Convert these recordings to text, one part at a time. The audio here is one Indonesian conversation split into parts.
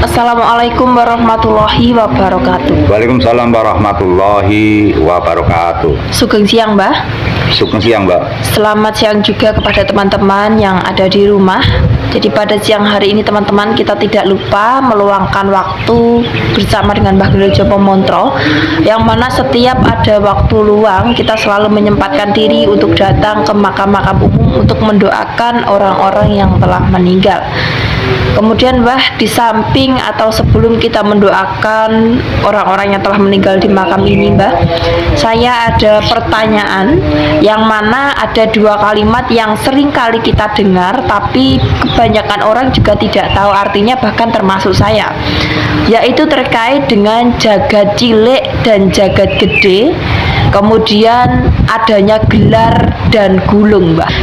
Assalamualaikum warahmatullahi wabarakatuh. Waalaikumsalam warahmatullahi wabarakatuh. Sugeng siang, Mbah. Sugeng siang, Mbak. Selamat siang juga kepada teman-teman yang ada di rumah. Jadi pada siang hari ini teman-teman, kita tidak lupa meluangkan waktu bersama dengan Mbah Gereja Pemontro, yang mana setiap ada waktu luang kita selalu menyempatkan diri untuk datang ke makam-makam umum untuk mendoakan orang-orang yang telah meninggal. Kemudian Mbah, di samping atau sebelum kita mendoakan orang-orang yang telah meninggal di makam ini, Mbah, saya ada pertanyaan yang mana ada dua kalimat yang sering kali kita dengar tapi kebanyakan orang juga tidak tahu artinya, bahkan termasuk saya, yaitu terkait dengan jagat cilik dan jagat gede, kemudian adanya gelar dan gulung, Mbak.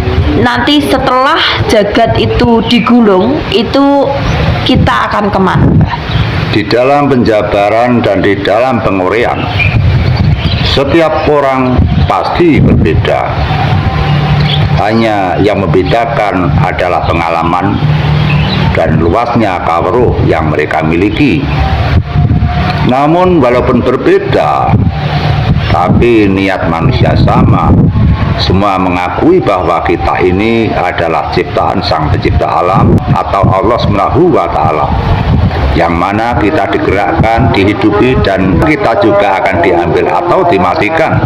Nanti setelah jagat itu digulung, itu kita akan kemana, Mbak? Di dalam penjabaran dan di dalam penguraian, setiap orang pasti berbeda. Hanya yang membedakan adalah pengalaman dan luasnya kawruh yang mereka miliki. Namun walaupun berbeda, tapi niat manusia sama. Semua mengakui bahwa kita ini adalah ciptaan Sang Pencipta alam atau Allah Subhanahu wa Ta'ala, yang mana kita digerakkan, dihidupi, dan kita juga akan diambil atau dimatikan.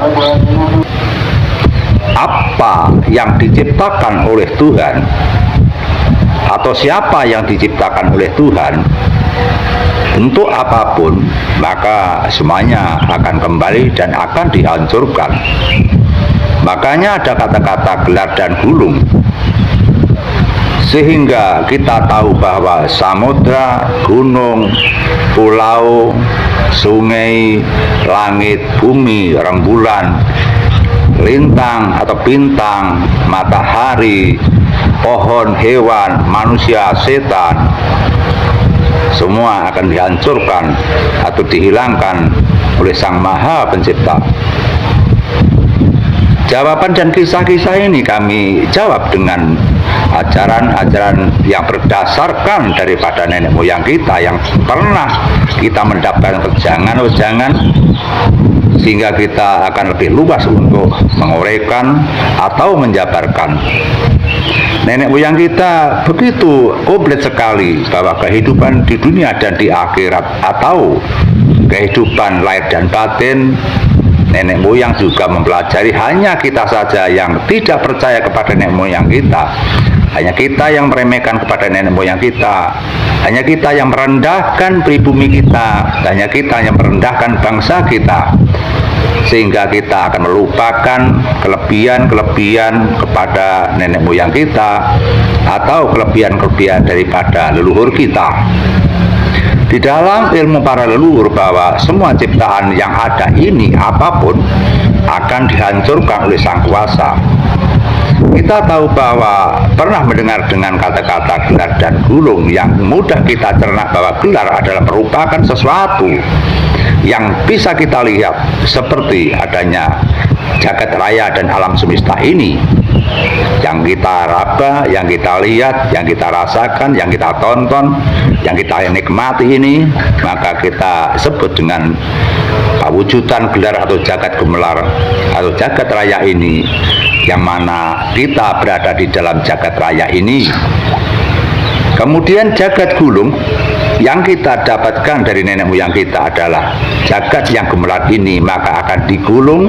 Apa yang diciptakan oleh Tuhan atau siapa yang diciptakan oleh Tuhan, untuk apapun, maka semuanya akan kembali dan akan dihancurkan. Makanya ada kata-kata gelar dan gulung, sehingga kita tahu bahwa samudra, gunung, pulau, sungai, langit, bumi, rembulan, lintang atau bintang, matahari, pohon, hewan, manusia, setan, semua akan dihancurkan atau dihilangkan oleh Sang Maha Pencipta. Jawaban dan kisah-kisah ini kami jawab dengan ajaran-ajaran yang berdasarkan daripada nenek moyang kita yang pernah kita mendapatkan wejangan-wejangan, sehingga kita akan lebih luas untuk menguraikan atau menjabarkan. Nenek moyang kita begitu komplit sekali bahwa kehidupan di dunia dan di akhirat atau kehidupan lahir dan batin, nenek moyang juga mempelajari. Hanya kita saja yang tidak percaya kepada nenek moyang kita, hanya kita yang meremehkan kepada nenek moyang kita, hanya kita yang merendahkan pribumi kita, hanya kita yang merendahkan bangsa kita, sehingga kita akan melupakan kelebihan-kelebihan kepada nenek moyang kita atau kelebihan-kelebihan daripada leluhur kita. Di dalam ilmu para leluhur bahwa semua ciptaan yang ada ini apapun akan dihancurkan oleh Sang Kuasa. Kita tahu bahwa pernah mendengar dengan kata-kata gelar dan gulung yang mudah kita cerna bahwa gelar adalah merupakan sesuatu yang bisa kita lihat seperti adanya jagat raya dan alam semesta ini, yang kita raba, yang kita lihat, yang kita rasakan, yang kita tonton, yang kita nikmati ini, maka kita sebut dengan wujudan gelar atau jagat gemelar atau jagat raya ini, yang mana kita berada di dalam jagat raya ini. Kemudian jagat gulung yang kita dapatkan dari nenek moyang kita adalah jagat yang gemelar ini, maka akan digulung,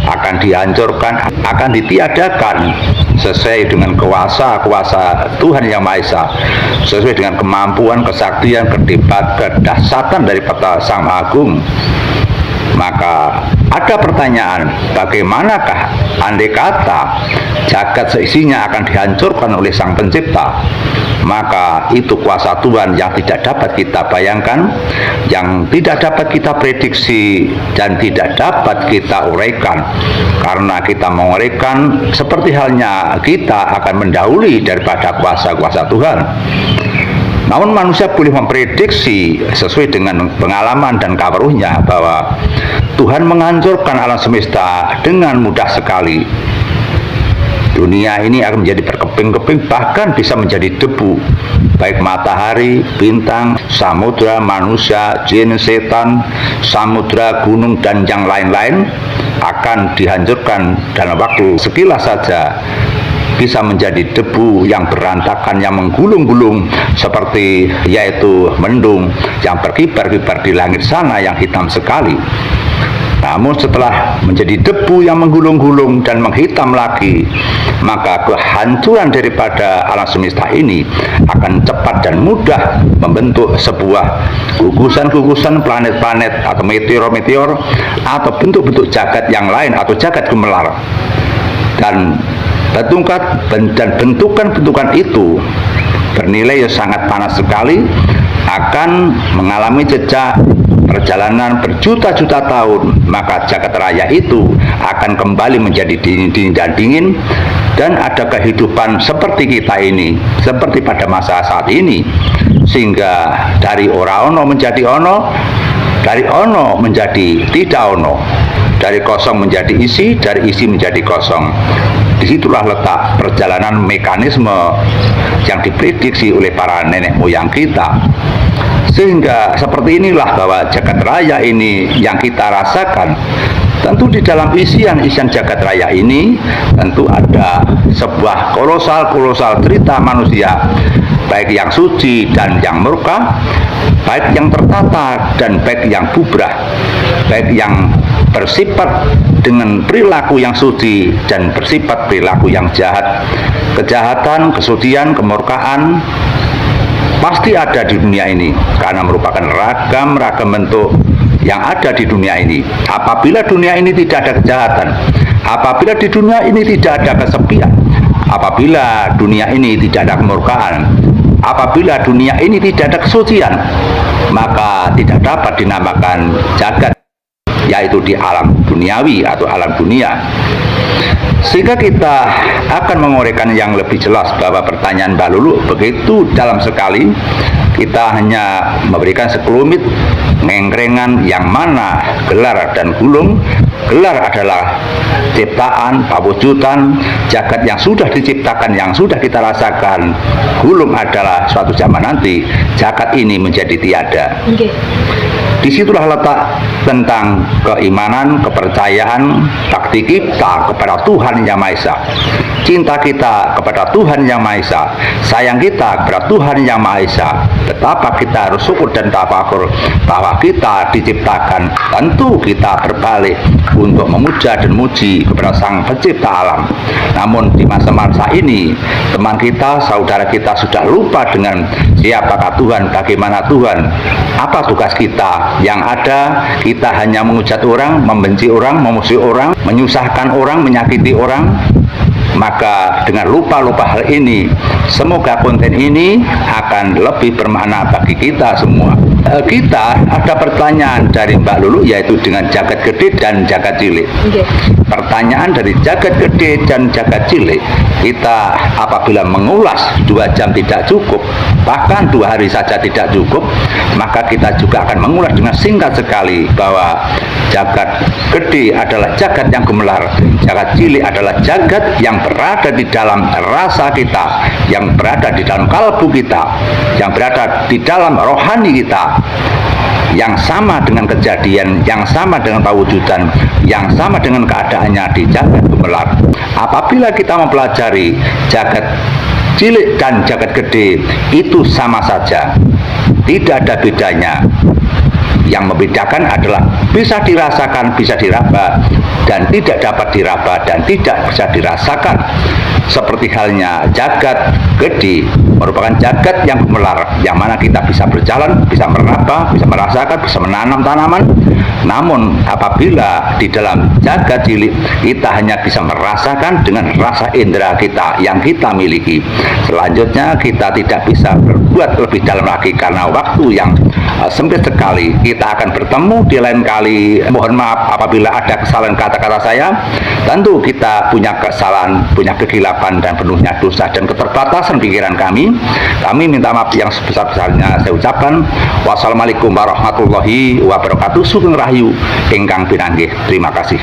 akan dihancurkan, akan ditiadakan sesuai dengan kuasa Tuhan Yang Maha Esa, sesuai dengan kemampuan, kesaktian, kedahsyatan dari kata Sang Agung. Maka ada pertanyaan, bagaimanakah andai kata jagat seisinya akan dihancurkan oleh Sang Pencipta? Maka itu kuasa Tuhan yang tidak dapat kita bayangkan, yang tidak dapat kita prediksi, dan tidak dapat kita uraikan. Karena kita menguraikan seperti halnya kita akan mendahului daripada kuasa-kuasa Tuhan. Namun manusia boleh memprediksi sesuai dengan pengalaman dan kawruhnya bahwa Tuhan menghancurkan alam semesta dengan mudah sekali. Dunia ini akan menjadi berkeping-keping, bahkan bisa menjadi debu. Baik matahari, bintang, samudra, manusia, jin, setan, samudra, gunung, dan yang lain-lain akan dihancurkan dalam waktu sekilas saja, bisa menjadi debu yang berantakan, yang menggulung-gulung seperti yaitu mendung yang berkibar-kibar di langit sana yang hitam sekali. Namun setelah menjadi debu yang menggulung-gulung dan menghitam lagi, maka kehancuran daripada alam semesta ini akan cepat dan mudah membentuk sebuah gugusan-gugusan planet-planet atau meteor-meteor atau bentuk-bentuk jagat yang lain atau jagat gemelar. Dan bentukan-bentukan itu bernilai sangat panas sekali, akan mengalami jejak perjalanan berjuta-juta tahun, maka jagat raya itu akan kembali menjadi dingin dan dingin, dan ada kehidupan seperti kita ini, seperti pada masa saat ini, sehingga dari ora ono menjadi ono, dari ono menjadi tidak ono, dari kosong menjadi isi, dari isi menjadi kosong. Disitulah letak perjalanan mekanisme yang diprediksi oleh para nenek moyang kita. Sehingga seperti inilah bahwa jagat raya ini yang kita rasakan. Tentu di dalam isian jagat raya ini tentu ada sebuah kolosal cerita manusia, baik yang suci dan yang murka, baik yang tertata dan baik yang bubrah, baik yang bersifat dengan perilaku yang suci dan bersifat perilaku yang jahat. Kejahatan, kesucian, kemurkaan pasti ada di dunia ini karena merupakan ragam bentuk yang ada di dunia ini. Apabila dunia ini tidak ada kejahatan, apabila di dunia ini tidak ada kesepian, apabila dunia ini tidak ada kemurkaan, apabila dunia ini tidak ada kesucian, maka tidak dapat dinamakan jagat, yaitu di alam duniawi atau alam dunia. Sehingga kita akan menguraikan yang lebih jelas bahwa pertanyaan Mbak Lulu begitu dalam sekali. Kita hanya memberikan sekelumit ngengkrengan yang mana gelar dan gulung. Gelar adalah ciptaan, pawujudan, jagat yang sudah diciptakan, yang sudah kita rasakan. Gulung adalah suatu zaman nanti jagat ini menjadi tiada. Okay. Disitulah letak tentang keimanan, kepercayaan, bakti kita kepada Tuhan Yang Maha Esa, cinta kita kepada Tuhan Yang Maha Esa, sayang kita kepada Tuhan Yang Maha Esa. Betapa kita harus syukur dan tafakur bahwa kita diciptakan. Tentu kita berbalik untuk memuja dan muji kepada Sang Pencipta alam. Namun di masa-masa ini, teman kita, saudara kita sudah lupa dengan siapakah Tuhan, bagaimana Tuhan, apa tugas kita. Yang ada kita hanya menghujat orang, membenci orang, memusuhi orang, menyusahkan orang, menyakiti orang. Maka dengan lupa-lupa hal ini, semoga konten ini akan lebih bermakna bagi kita semua. Kita ada pertanyaan dari Mbak Lulu, yaitu dengan jagat gede dan jagat cilik. Okay. Pertanyaan dari jagat gede dan jagat cilik, kita apabila mengulas 2 jam tidak cukup, bahkan 2 hari saja tidak cukup, maka kita juga akan mengulas dengan singkat sekali bahwa jagat gede adalah jagat yang gemelar, jagat cilik adalah jagat yang berada di dalam rasa kita, yang berada di dalam kalbu kita, yang berada di dalam rohani kita, yang sama dengan kejadian, yang sama dengan pewujudan, yang sama dengan keadaannya di jagat gemelar. Apabila kita mempelajari jagat cilik dan jagat gede, itu sama saja, tidak ada bedanya. Yang membedakan adalah bisa dirasakan, bisa diraba, dan tidak dapat diraba dan tidak bisa dirasakan. Seperti halnya jagat gede merupakan jagat yang gemelar, yang mana kita bisa berjalan, bisa meraba, bisa merasakan, bisa menanam tanaman. Namun apabila di dalam jagat cilik, kita hanya bisa merasakan dengan rasa indera kita yang kita miliki. Selanjutnya kita tidak bisa berbuat lebih dalam lagi karena waktu yang sempit sekali. Kita akan bertemu di lain kali. Mohon maaf apabila ada kesalahan kata-kata saya. Tentu kita punya kesalahan, punya kegilapan dan penuhnya dosa dan keterbatasan pikiran kami. Kami minta maaf yang sebesar-besarnya saya ucapkan. Wassalamualaikum warahmatullahi wabarakatuh. Sugeng Rahayu ingkang pinanggih. Terima kasih.